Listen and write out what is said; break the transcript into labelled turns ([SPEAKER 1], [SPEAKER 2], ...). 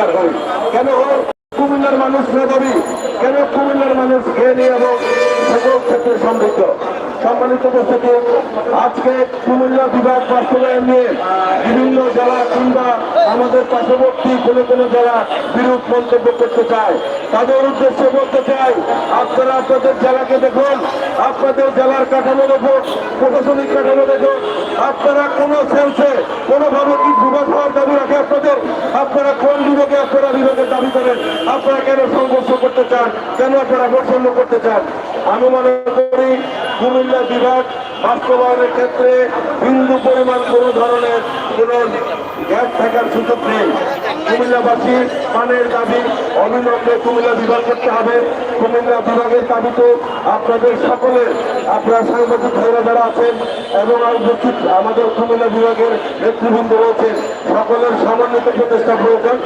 [SPEAKER 1] শিকার হয়। কেন কুমিল্লার মানুষ মেধাবী, কেন কুমিল্লার মানুষ জ্ঞানী এবং সকল ক্ষেত্রে সমৃদ্ধ। সম্মানিত উপস্থিতি, আজকে কুমিল্লা বিভাগ বাস্তবায়ন নিয়ে বিভিন্ন জেলা কিংবা আমাদের পার্শ্ববর্তী কোনো জেলা বিরূপ মন্তব্য করতে চায়। তাদের উদ্দেশ্যে বলতে চাই, আপনারা আপনাদের জেলাকে দেখুন, আপনাদের জেলার কাঠামো দেখুন, প্রশাসনিক কাঠামো দেখুন। আপনারা কোন সেন্সে কোনোভাবে কি বিভাগ হওয়ার দাবি রাখে আপনাদের? আপনারা কোন বিভাগে আপনারা বিভাগের দাবি করেন? আপনারা কেন সংঘর্ষ করতে চান? কেন আপনারা বৈষম্য করতে চান? আমি মনে করি কুমিল্লা বিভাগ বাস্তবায়নের ক্ষেত্রে বিন্দু পরিমাণ কোন ধরনের কোন গ্যাপ থাকার সুযোগ নেই। কুমিল্লাবাসীর পানের দাবি অবিলম্বে কুমিল্লা বিভাগ করতে হবে। কুমিল্লা বিভাগের দাবিতে আপনাদের সকলের, আপনারা সাংবাদিক ভাইরা যারা আছেন এবং আমাদের কুমিল্লা বিভাগের নেতৃবৃন্দ রয়েছেন, সকলের সমন্বিত প্রচেষ্টা প্রয়োজন।